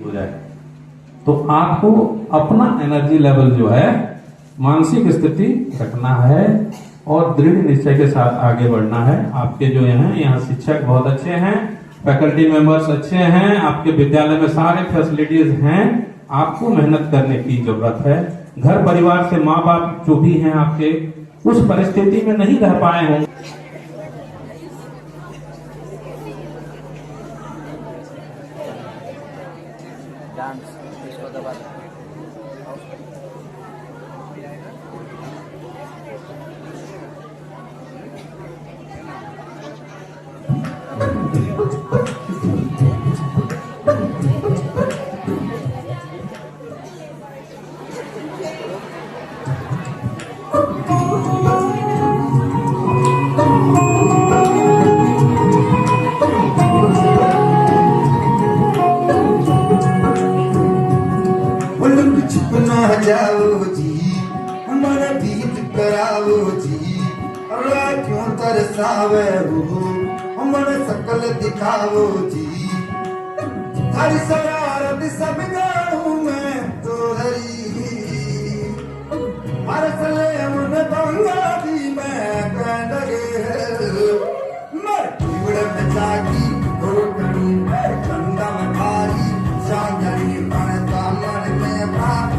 हो जाए तो आपको अपना एनर्जी लेवल जो है, मानसिक स्थिति रखना है और दृढ़ निश्चय के साथ आगे बढ़ना है। आपके जो यहाँ शिक्षक बहुत अच्छे हैं, फैकल्टी मेंबर्स अच्छे हैं, आपके विद्यालय में सारे फैसिलिटीज हैं। आपको मेहनत करने की जरूरत है। घर परिवार से माँ बाप जो भी हैं आपके, उस परिस्थिति में नहीं रह पाए होंगे। जाओ जी, हमारा बीत कराओ जी, अल्लाह क्यों तरसावे हो, हमारा शकल दिखाओ जी। हरी शरारत सब जानू मैं तो हरी, हर सले मन बंगाली मैं कह लगे, मर पीवड़ में जागी हो करी कंधा में भारी, जागरी बनता मन में भारी।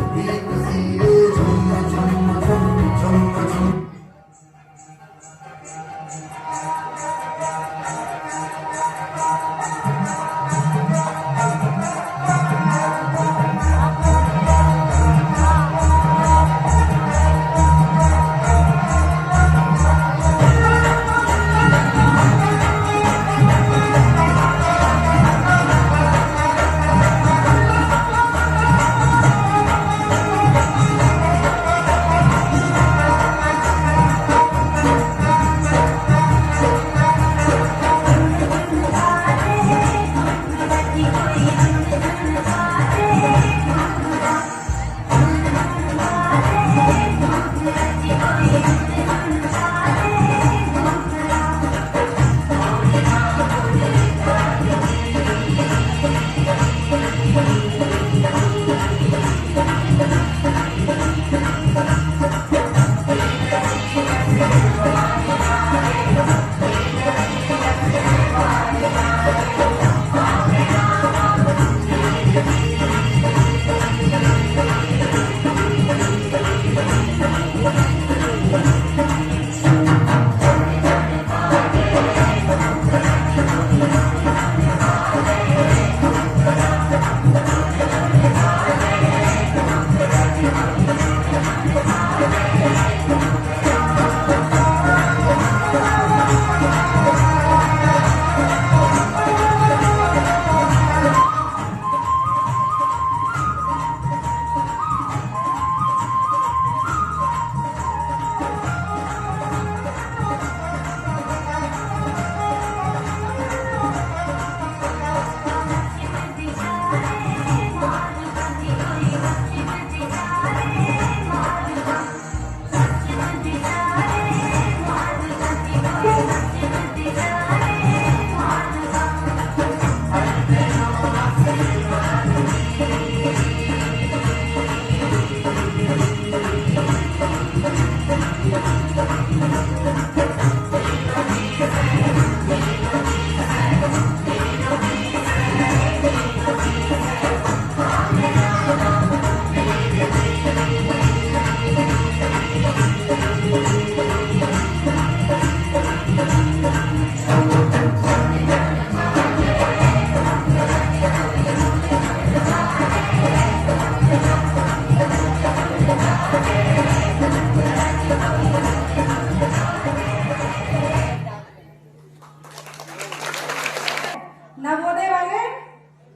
नवोदय वाले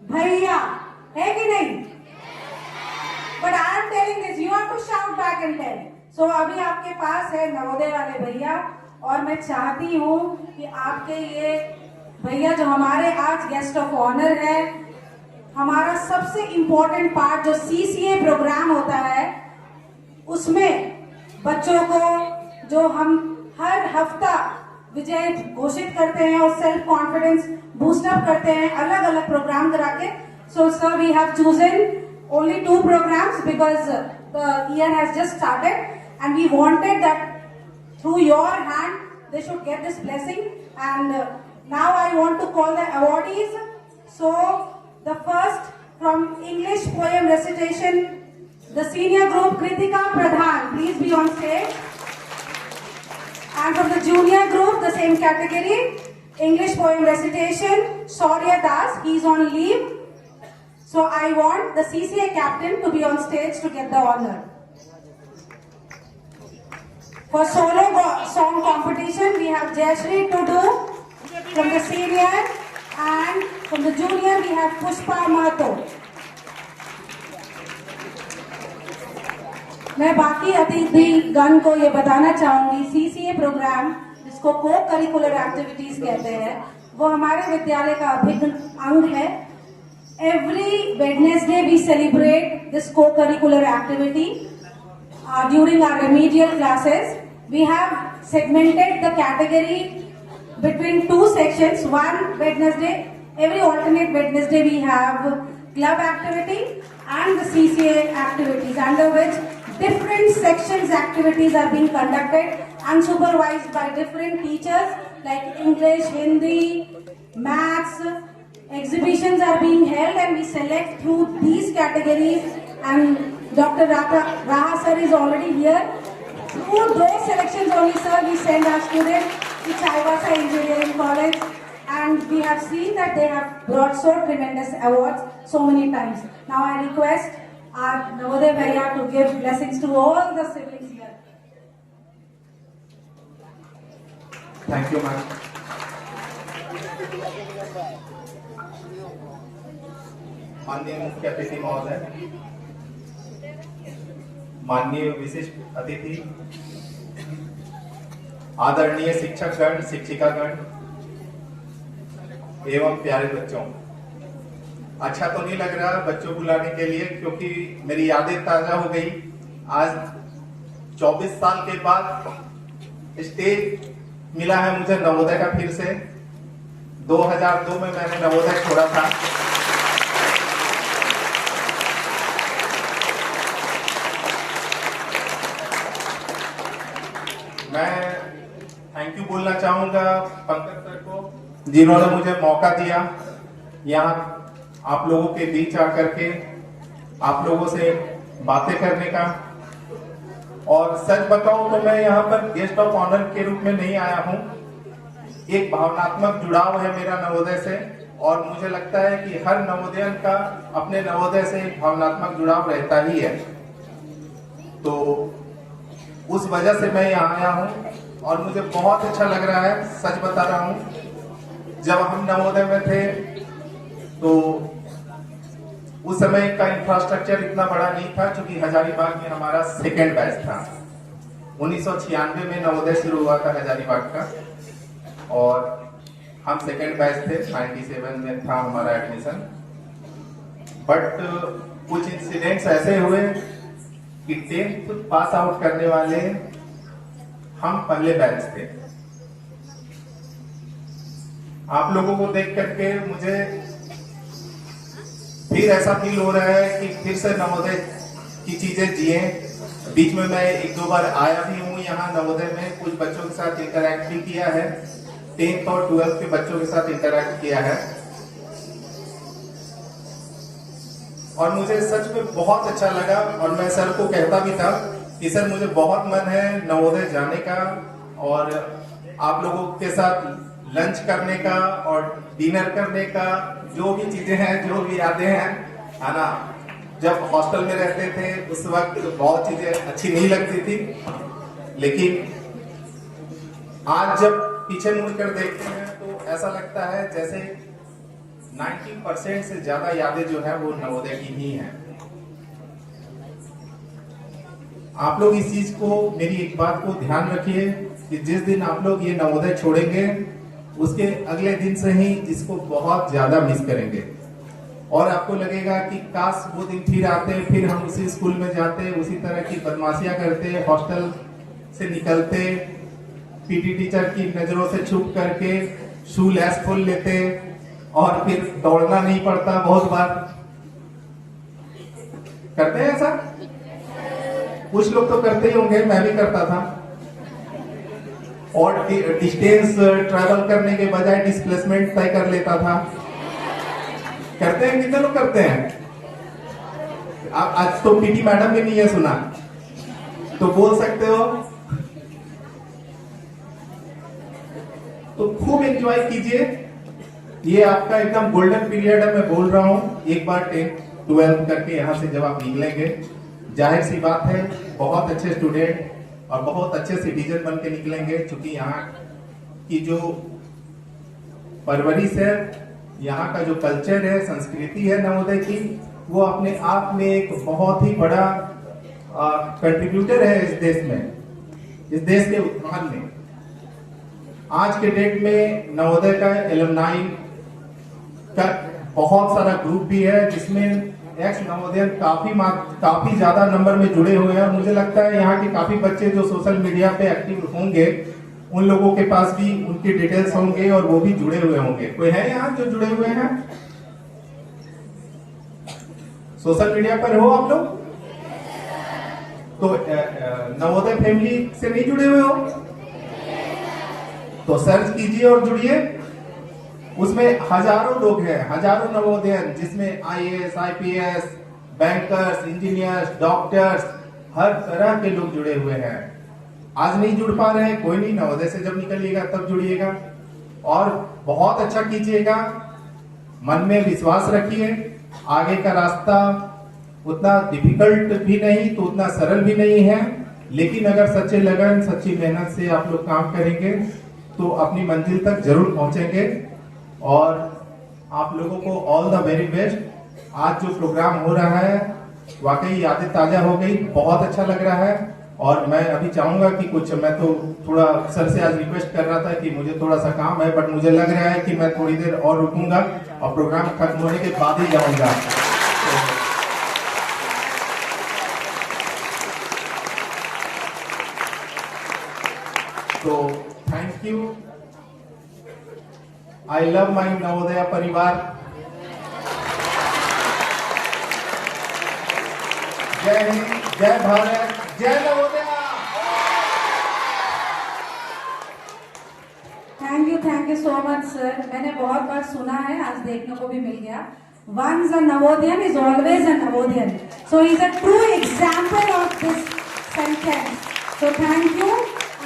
भैया है कि नहीं? But I am telling this, you have to shout back and tell. So अभी आपके पास है नवोदय वाले भैया, और मैं चाहती हूँ कि आपके ये भैया जो हमारे आज गेस्ट ऑफ ऑनर है, हमारा सबसे इम्पोर्टेंट पार्ट जो सीसीए प्रोग्राम होता है, उसमें बच्चों को जो हम हर हफ्ता विजय घोषित करते हैं और सेल्फ कॉन्फिडेंस बूस्ट अप करते हैं अलग अलग प्रोग्राम करा के। So, sir, we have chosen only 2 programs because the year has just started, and we wanted that through your hand they should get this blessing. And now I want to call the awardees. So, the first from English poem recitation, the senior group Kritika Pradhan, please be on stage. And from the junior group, the same category, English poem recitation, Shaurya Das, he is on leave. So I want the CCA captain to be on stage to get the honor. For solo song competition, we have Jayashree Tudu from the senior, and from the junior we have Pushpa Mahato. मैं बाकी अतिथिगण को ये बताना चाहूंगी, CCA programme जिसको को curricular activities कहते हैं, वो हमारे विद्यालय का अभिन्न अंग है. Every Wednesday we celebrate this co-curricular activity during our remedial classes. We have segmented the category between 2 sections. One Wednesday, every alternate Wednesday we have club activity and the CCA activities, under which different sections activities are being conducted and supervised by different teachers like English, Hindi, Maths. Exhibitions are being held and we select through these categories, and Dr. Raha sir is already here. Through those selections only, sir, we send our students to Chaivasa Engineering College, and we have seen that they have brought so tremendous awards so many times. Now I request our Navodaya Bhaiya to give blessings to all the siblings here. Thank you, ma'am. माननीय मुख्य अतिथि महोदय, माननीय विशिष्ट अतिथि, आदरणीय शिक्षकगण, शिक्षिकागण एवं प्यारे बच्चों, अच्छा तो नहीं लग रहा बच्चों बुलाने के लिए, क्योंकि मेरी यादें ताजा हो गई. आज 24 साल के बाद स्टेज मिला है मुझे नवोदय का फिर से. 2002 में मैंने नवोदय छोड़ा था. मैं थैंक यू बोलना चाहूंगा पंकज सर को, जिन्होंने मुझे मौका दिया यहाँ आप लोगों के बीच आकर के आप लोगों से बातें करने का. और सच बताऊं तो मैं यहाँ पर गेस्ट ऑफ ऑनर के रूप में नहीं आया हूँ. एक भावनात्मक जुड़ाव है मेरा नवोदय से, और मुझे लगता है कि हर नवोदयन का अपने नवोदय से एक भावनात्मक जुड़ाव रहता ही है. तो उस वजह से मैं यहाँ आया हूँ और मुझे बहुत अच्छा लग रहा है. सच बता रहा हूँ, जब हम नवोदय में थे तो उस समय का इंफ्रास्ट्रक्चर इतना बड़ा नहीं था, क्योंकि हजारीबाग में हमारा सेकेंड बैच था. 1996 में नवोदय शुरू हुआ था हजारीबाग का, और हम सेकेंड बैच थे. 97 में था हमारा एडमिशन. बट कुछ इंसिडेंट्स ऐसे हुए कि 10th पास आउट करने वाले हम पहले बैच थे. आप लोगों को देख करके मुझे फिर ऐसा फील हो रहा है कि फिर से नवोदय की चीजें जिए. बीच में मैं 1-2 बार आया भी हूँ यहाँ नवोदय में, कुछ बच्चों के साथ इंटरैक्ट भी किया है. 10th और 12th के बच्चों के साथ इंटरैक्ट किया है, और मुझे सच में बहुत अच्छा लगा. और मैं सर को कहता भी था कि सर मुझे बहुत मन है नवोदय जाने का, और आप लोगों के साथ लंच करने का और डिनर करने का, जो भी चीजें हैं, जो भी यादें हैं, है ना. जब हॉस्टल में रहते थे उस वक्त बहुत चीजें अच्छी नहीं लगती थी, लेकिन आज जब पीछे मुड़कर देखते हैं तो ऐसा लगता है जैसे 90% से ज्यादा यादें जो है वो नवोदय की ही हैं. आप लोग इस चीज को, मेरी एक बात को ध्यान रखिए कि जिस दिन आप लोग ये नवोदय छोड़ेंगे उसके अगले दिन से ही इसको बहुत ज्यादा मिस करेंगे, और आपको लगेगा कि काश वो दिन फिर आते, फिर हम उसी स्कूल में जाते, उसी तरह की बदमाशियां करते, हॉस्टल से निकलते, पीटी टीचर की नजरों से छुप करके शू लेस खोल लेते, और फिर दौड़ना नहीं पड़ता बहुत बार, करते हैं ऐसा? कुछ लोग तो करते ही होंगे, मैं भी करता था। और डिस्टेंस ट्रैवल करने के बजाय डिस्प्लेसमेंट तय कर लेता था। करते हैं? कितने लोग करते हैं? आज तो पीटी मैडम भी नहीं है सुना, तो बोल सकते हो। तो खूब एंजॉय कीजिए, ये आपका एकदम गोल्डन पीरियड है। मैं बोल रहा हूँ, एक बार 10th 12th करके यहाँ से जब आप निकलेंगे, जाहिर सी बात है बहुत अच्छे स्टूडेंट और बहुत अच्छे सिटीजन बन के निकलेंगे। क्योंकि यहाँ की जो परवरिश है, यहाँ का जो कल्चर है, संस्कृति है नवोदय की, वो अपने आप में एक बहुत ही बड़ा कंट्रीब्यूटर है इस देश में, इस देश के उत्थान में। आज के डेट में नवोदय का एलुमनाई का बहुत सारा ग्रुप भी है, जिसमें एक्स नवोदय काफी ज्यादा नंबर में जुड़े हुए हैं। और मुझे लगता है यहाँ के काफी बच्चे जो सोशल मीडिया पे एक्टिव होंगे, उन लोगों के पास भी उनके डिटेल्स होंगे और वो भी जुड़े हुए होंगे। कोई है यहाँ जो जुड़े हुए हैं? सोशल मीडिया पर हो आप लोग? तो नवोदय फैमिली से नहीं जुड़े हुए हो तो सर्च कीजिए और जुड़िए। उसमें हजारों लोग हैं, हजारों नवोदयन, जिसमें IAS, IPS, bankers, engineers, doctors, हर तरह के लोग जुड़े हुए हैं। आज नहीं जुड़ पा रहे हैं, कोई नहीं, नवोदय से जब निकलिएगा तब जुड़िएगा और बहुत अच्छा कीजिएगा। मन में विश्वास रखिए, आगे का रास्ता उतना डिफिकल्ट भी नहीं तो उतना सरल भी नहीं है, लेकिन अगर सच्चे लगन, सच्ची मेहनत से आप लोग काम करेंगे तो अपनी मंजिल तक जरूर पहुंचेंगे। और आप लोगों को ऑल द वेरी बेस्ट। आज जो प्रोग्राम हो रहा है वाकई यादें ताजा हो गई, बहुत अच्छा लग रहा है। और मैं अभी चाहूंगा कि कुछ, मैं तो थोड़ा सर से आज रिक्वेस्ट कर रहा था कि मुझे थोड़ा सा काम है, बट मुझे लग रहा है कि मैं थोड़ी देर और रुकूंगा और प्रोग्राम खत्म होने के बाद ही जाऊंगा। तो thank you. I love my Navodaya परिवार। जय हिंद, जय भारत, जय Navodaya. Thank you so much sir. मैंने बहुत बार सुना है, आज देखने को भी मिल गया। Once a Navodaiyan is always a Navodaiyan. So he's a true example of this sentence. So thank you,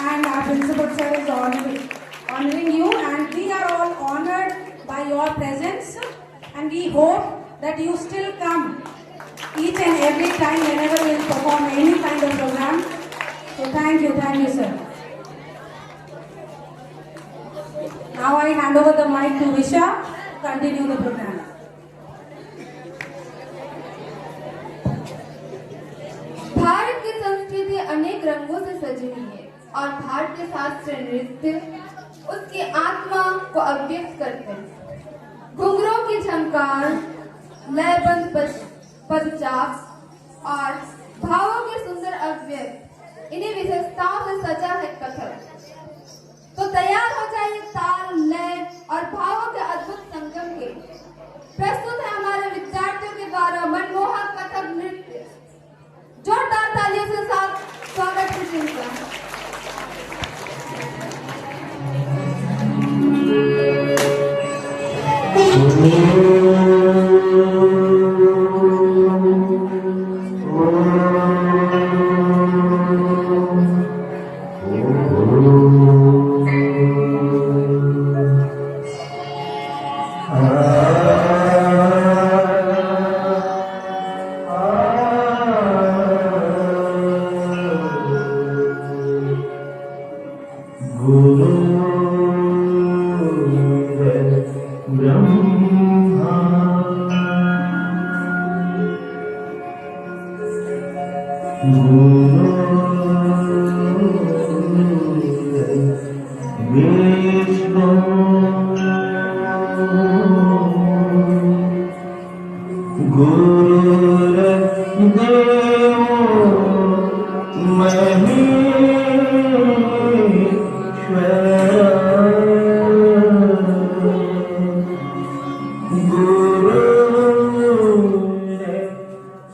and our principal sir is honoring you, and we are all honored by your presence, and we hope that you still come each and every time whenever we perform any kind of program. So thank you sir. Now I hand over the mic to Visha to continue the program. Bharat की संस्कृति अनेक रंगों से सजी हुई है और भारतीय शास्त्रीय नृत्य उसकी आत्मा को अभिव्यक्त करते हैं। घुंघरों की झंकार, लयबद्ध पदचाप और भावों के सुंदर अभिव्यक्त, इन्हीं विशेषताओं से सजा है कथक। तो तैयार हो जाइए ताल, लय और भावों के अद्भुत संगम के। प्रस्तुत है हमारे विद्यार्थियों के द्वारा मनमोहक कथक नृत्य। जोरदार तालियों से साथ स्वागत कीजिए इनका।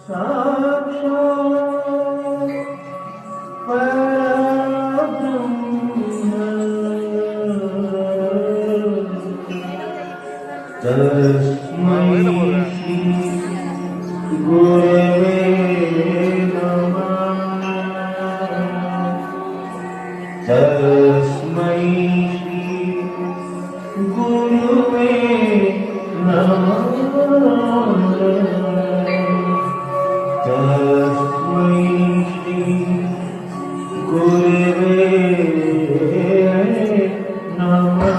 Sa गुरवे नमः तस्मै श्री गुरुवे नमः तस्मै श्री गुरवे नमः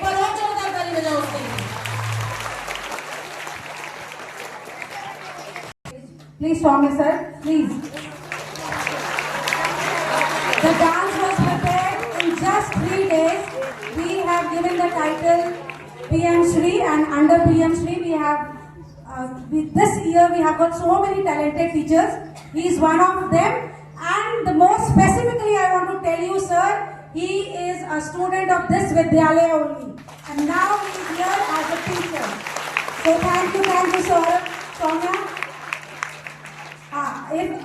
एक बार और जोरदार ताली बजाओ उसके लिए। Please, Swami sir, please. The dance was prepared in just 3 days. We have given the title PM Shri, and under PM Shri we have this year we have got so many talented teachers. He is one of them, and the most specifically I want to tell you, sir, he is a student of this Vidyalaya only, and now he is here as a teacher. So thank you sir, Soumya.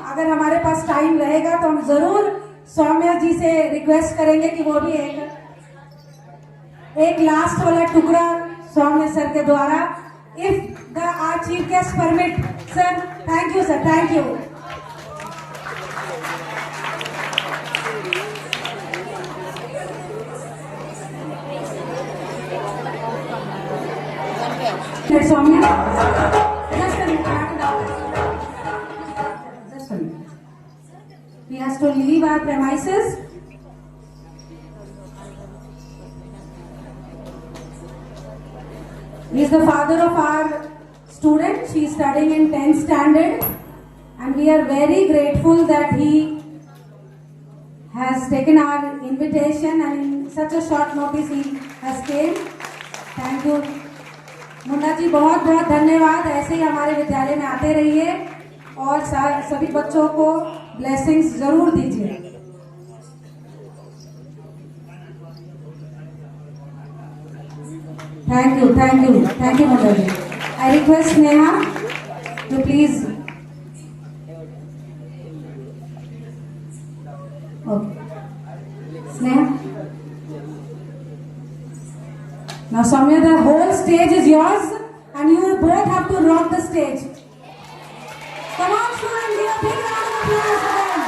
अगर हमारे पास time रहेगा तो हम जरूर सौम्या जी से request करेंगे कि वो भी एक लास्ट वाला टुकड़ा सौम्या सर के द्वारा, if the our chief guest permit. Sir thank you sir, thank you. Soumya he has to leave our premises. He is the father of our student. She is studying in 10th standard, and we are very grateful that he has taken our invitation and in such a short notice he has came. Thank you Munna ji, बहुत बहुत धन्यवाद। ऐसे ही हमारे विद्यालय में आते रहिए और सभी बच्चों को ब्लेसिंग्स जरूर दीजिए। Thank you Munna ji. I request Neha to please. Sneha. Now Soumya, the whole stage is yours and you both have to rock the stage. Come on, students, give a big round of applause for them.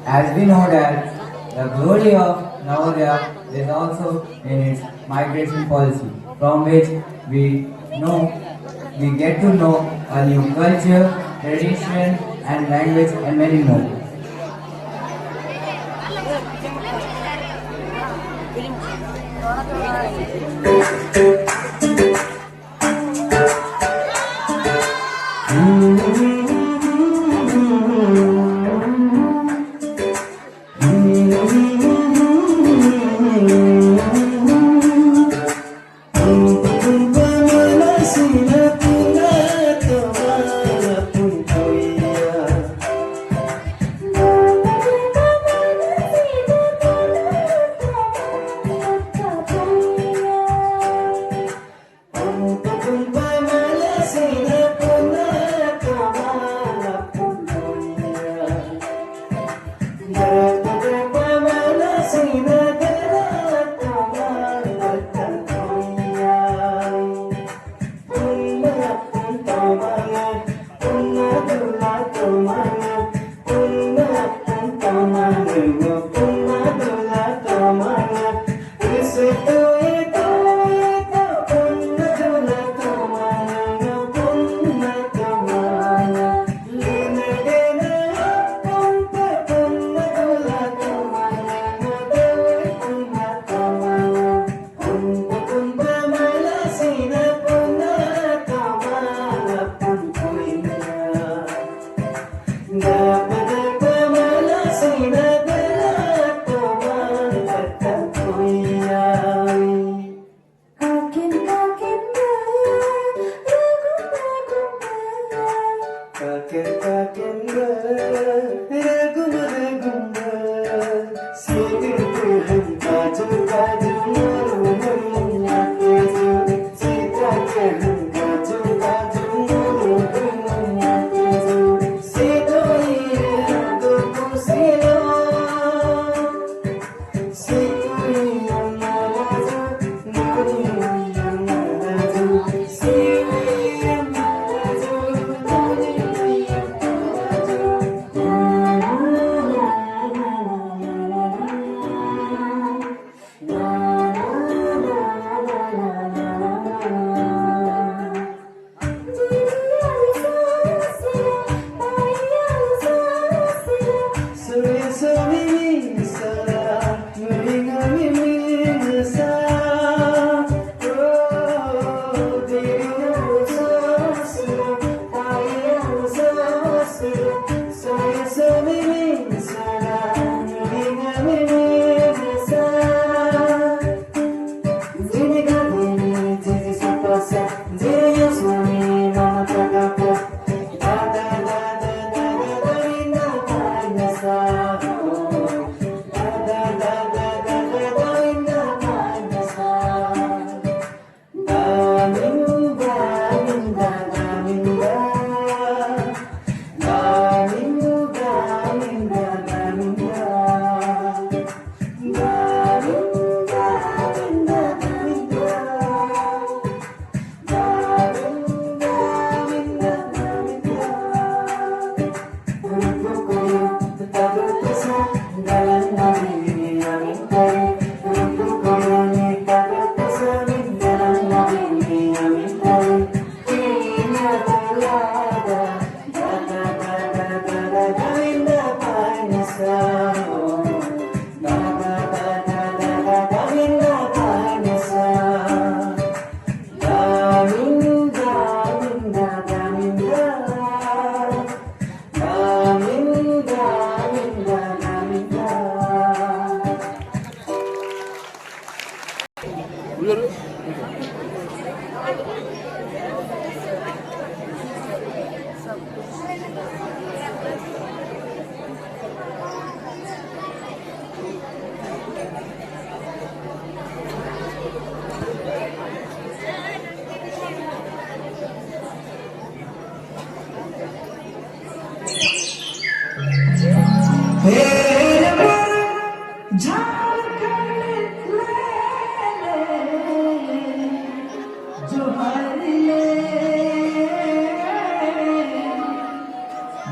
As we know that the glory of Navodaya is also in its migration policy, from which we get to know a new culture, tradition, and language, and many more.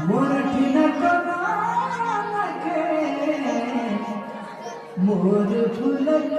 मुरठी न कमाना के मोर फुलक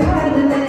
हार ले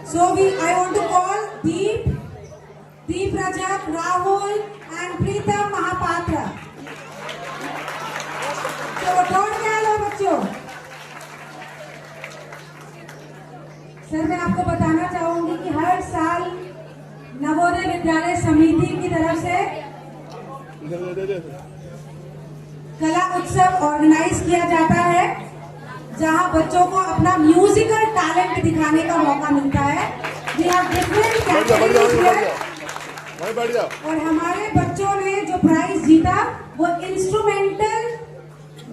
So I want to call Deep Deep Rajak, Rahul and Preetam Mahapatra. तो दौड़ के आ लो बच्चों। सर मैं आपको बताना चाहूंगी कि हर साल नवोदय विद्यालय समिति की तरफ से कला उत्सव ऑर्गेनाइज किया जाता है, जहां बच्चों को अपना म्यूजिकल टैलेंट दिखाने का मौका मिलता है। We have different categories here. और हमारे बच्चों ने जो प्राइज जीता वो इंस्ट्रूमेंटल,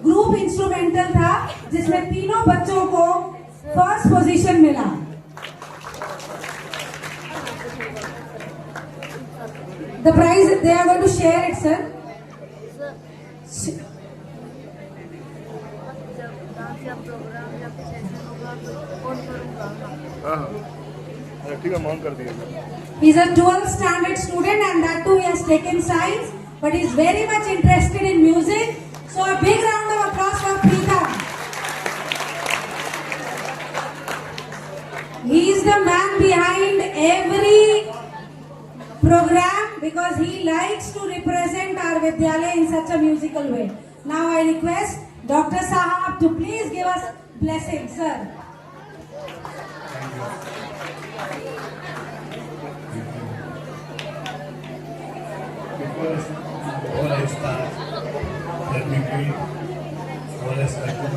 ग्रुप इंस्ट्रूमेंटल था, जिसमें तीनों बच्चों को फर्स्ट पोजीशन मिला। The prize they are going to share it, sir. ठीक है, माउंट कर दिया। He is a 12th standard student and that too he has taken science, but he is very much interested in music. So a big round of applause for Preetam. He is the man behind every program because he likes to represent our Vidyalaya in such a musical way. Now I request Dr. Sahab to please give us blessing, sir. Before all I start, let me greet all respected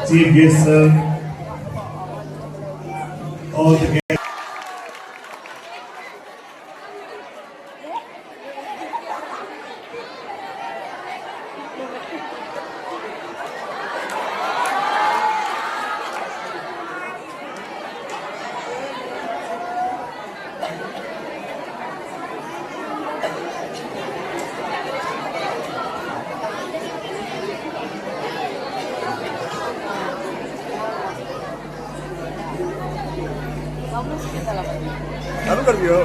Chief Guest Sir, all the guests. चालू कर दियो।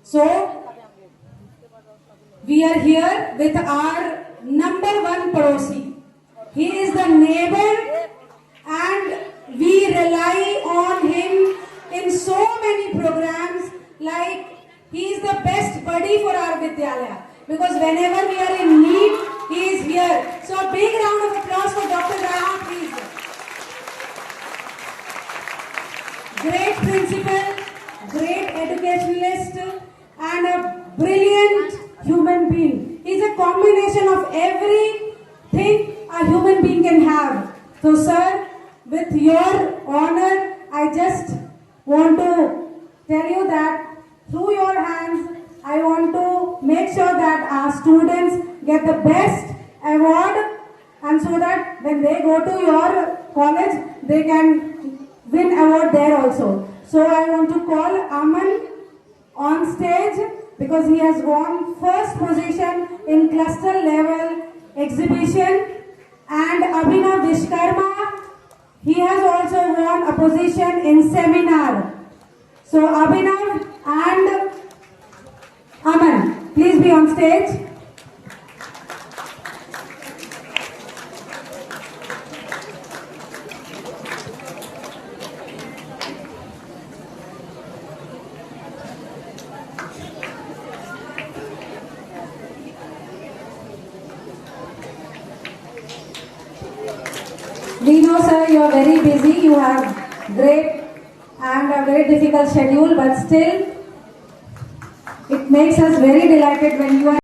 So, we are here with our number one Parosi. He is the neighbor and we rely on him in so many programs, like he is the best buddy for our Vidyalaya. Because whenever we are in need, he is here. So a big round of applause for Dr. Raha, please. Great principal, great educationalist, and a brilliant human being. He is a combination of everything a human being can have. So sir, with your honor, I just want to tell you that through your hands, I want to make sure that our students get the best award, and so that when they go to your college, they can win award there also. So I want to call Aman on stage because he has won first position in cluster level exhibition, and Abhinav Vishkarma, he has also won a position in seminar. So Abhinav and Aman, please be on stage. We know, sir, you are very busy. You have great and a very difficult schedule, but still, it makes us very delighted when you are